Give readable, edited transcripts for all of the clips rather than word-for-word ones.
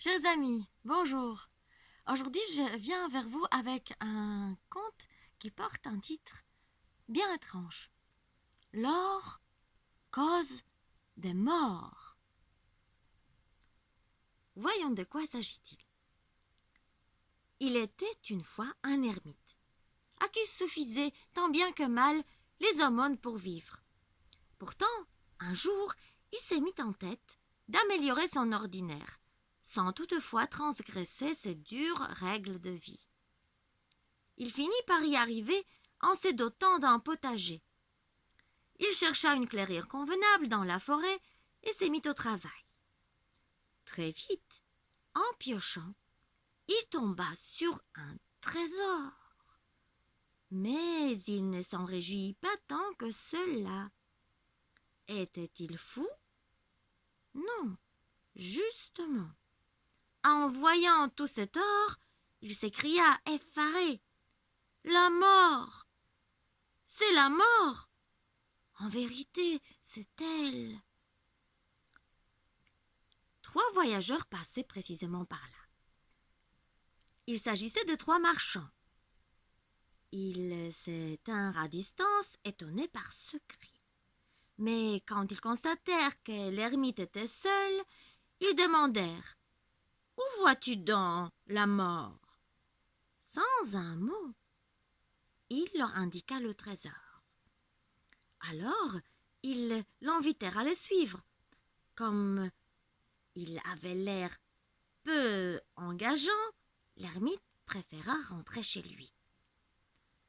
Chers amis, bonjour. Aujourd'hui, je viens vers vous avec un conte qui porte un titre bien étrange. L'or, cause des morts. Voyons de quoi s'agit-il. Il était une fois un ermite, à qui suffisait tant bien que mal les aumônes pour vivre. Pourtant, un jour, il s'est mis en tête d'améliorer son ordinaire, sans toutefois transgresser ses dures règles de vie. Il finit par y arriver en se dotant d'un potager. Il chercha une clairière convenable dans la forêt et s'est mis au travail. Très vite, en piochant, il tomba sur un trésor. Mais il ne s'en réjouit pas tant que cela. Était-il fou? Non, justement. En voyant tout cet or, il s'écria effaré. La mort! C'est la mort! En vérité, c'est elle. 3 voyageurs passaient précisément par là. Il s'agissait de 3 marchands. Ils se tinrent à distance, étonnés par ce cri. Mais quand ils constatèrent que l'ermite était seul, ils demandèrent « Où vois-tu donc la mort ?» Sans un mot, il leur indiqua le trésor. Alors, ils l'invitèrent à le suivre. Comme il avait l'air peu engageant, l'ermite préféra rentrer chez lui.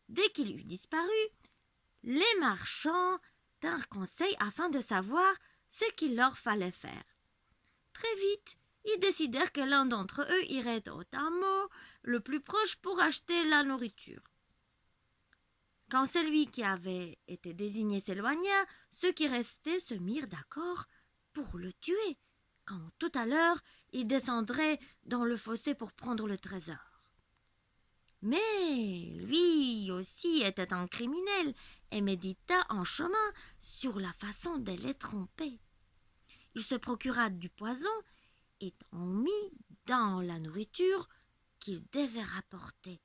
Dès qu'il eut disparu, les marchands tinrent conseil afin de savoir ce qu'il leur fallait faire. Très vite, ils décidèrent que l'un d'entre eux irait au hameau le plus proche pour acheter la nourriture. Quand celui qui avait été désigné s'éloigna, ceux qui restaient se mirent d'accord pour le tuer, quand tout à l'heure il descendrait dans le fossé pour prendre le trésor. Mais lui aussi était un criminel et médita en chemin sur la façon de les tromper. Il se procura du poison et en mit dans la nourriture qu'il devait rapporter.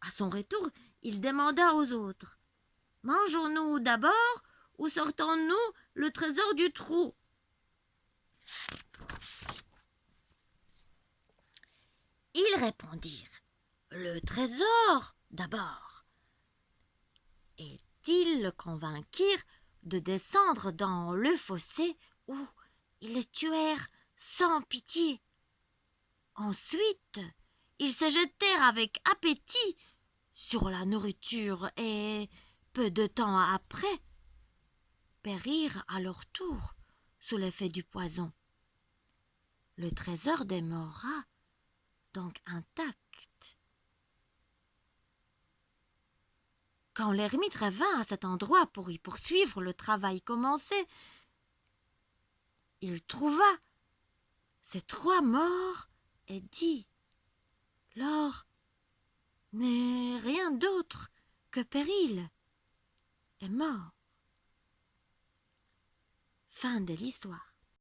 À son retour, il demanda aux autres « Mangeons-nous d'abord ou sortons-nous le trésor du trou ?» Ils répondirent « Le trésor d'abord !» Et ils le convainquirent de descendre dans le fossé où ils le tuèrent sans pitié. Ensuite, ils se jetèrent avec appétit sur la nourriture et, peu de temps après, périrent à leur tour sous l'effet du poison. Le trésor demeura donc intact. Quand l'ermite revint à cet endroit pour y poursuivre le travail commencé, il trouva ces 3 morts et dit « L'or n'est rien d'autre que Péril est mort. » Fin de l'histoire.